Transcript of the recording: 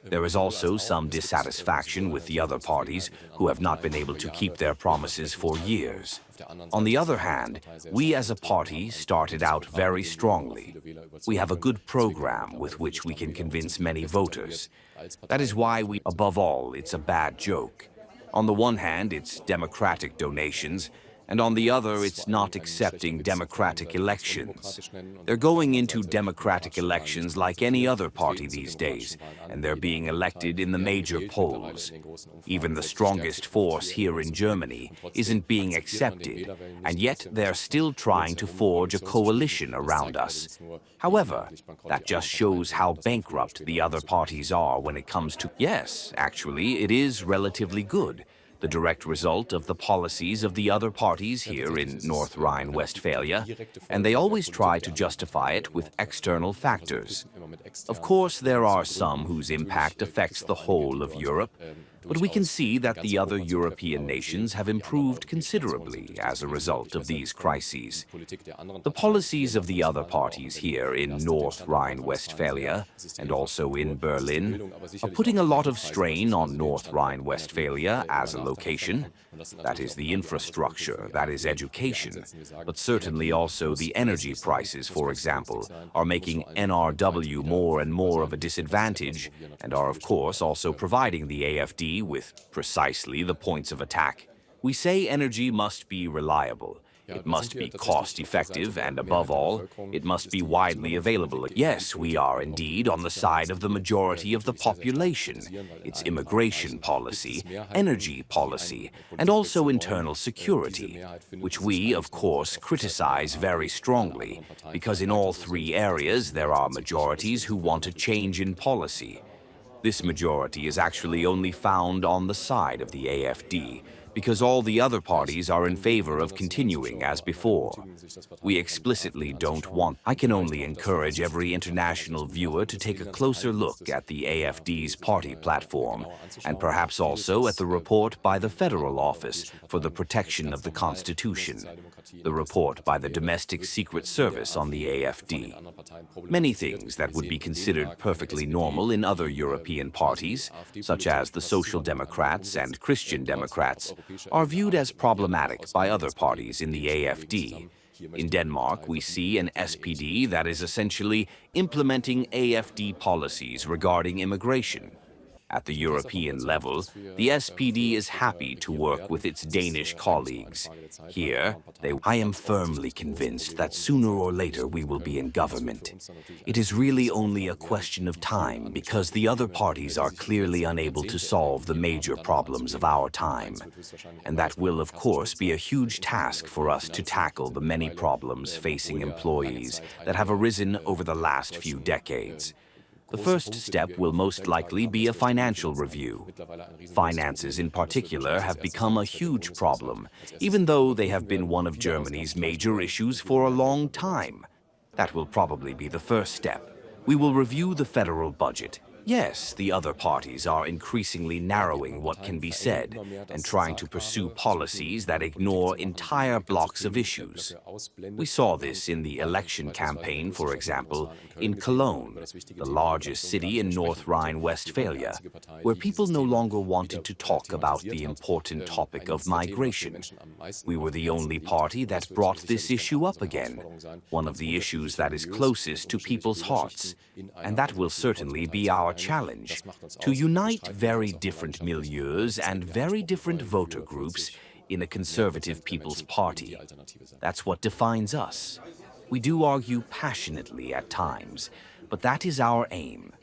There is also some dissatisfaction with the other parties who have not been able to keep their promises for years. On the other hand, we as a party started out very strongly. We have a good program with which we can convince many voters. That is why above all, it's a bad joke. On the one hand, it's democratic donations, and on the other, it's not accepting democratic elections. They're going into democratic elections like any other party these days, and they're being elected in the major polls. Even the strongest force here in Germany isn't being accepted, and yet they're still trying to forge a coalition around us. However, that just shows how bankrupt the other parties are when it comes to... Yes, actually, it is relatively good. The direct result of the policies of the other parties here in North Rhine-Westphalia, and they always try to justify it with external factors. Of course, there are some whose impact affects the whole of Europe, but we can see that the other European nations have improved considerably as a result of these crises. The policies of the other parties here in North Rhine-Westphalia and also in Berlin are putting a lot of strain on North Rhine-Westphalia as a location. That is the infrastructure, that is education, but certainly also the energy prices, for example, are making NRW more and more of a disadvantage and are of course also providing the AfD with precisely the points of attack. We say energy must be reliable. It must be cost-effective, and above all, it must be widely available. Yes, we are indeed on the side of the majority of the population. It's immigration policy, energy policy, and also internal security, which we, of course, criticize very strongly, because in all three areas there are majorities who want a change in policy. This majority is actually only found on the side of the AfD, because all the other parties are in favor of continuing as before. We explicitly don't want... I can only encourage every international viewer to take a closer look at the AfD's party platform, and perhaps also at the report by the Federal Office for the Protection of the Constitution, the report by the Domestic Secret Service on the AfD. Many things that would be considered perfectly normal in other European parties, such as the Social Democrats and Christian Democrats, are viewed as problematic by other parties in the AfD. In Denmark, we see an SPD that is essentially implementing AfD policies regarding immigration. At the European level, the SPD is happy to work with its Danish colleagues. Here, I am firmly convinced that sooner or later we will be in government. It is really only a question of time because the other parties are clearly unable to solve the major problems of our time. And that will, of course, be a huge task for us to tackle the many problems facing employees that have arisen over the last few decades. The first step will most likely be a financial review. Finances in particular have become a huge problem, even though they have been one of Germany's major issues for a long time. That will probably be the first step. We will review the federal budget. Yes, the other parties are increasingly narrowing what can be said and trying to pursue policies that ignore entire blocks of issues. We saw this in the election campaign, for example, in Cologne, the largest city in North Rhine-Westphalia, where people no longer wanted to talk about the important topic of migration. We were the only party that brought this issue up again, one of the issues that is closest to people's hearts, and that will certainly be our challenge, to unite very different milieus and very different voter groups in a conservative People's Party. That's what defines us. We do argue passionately at times, but that is our aim.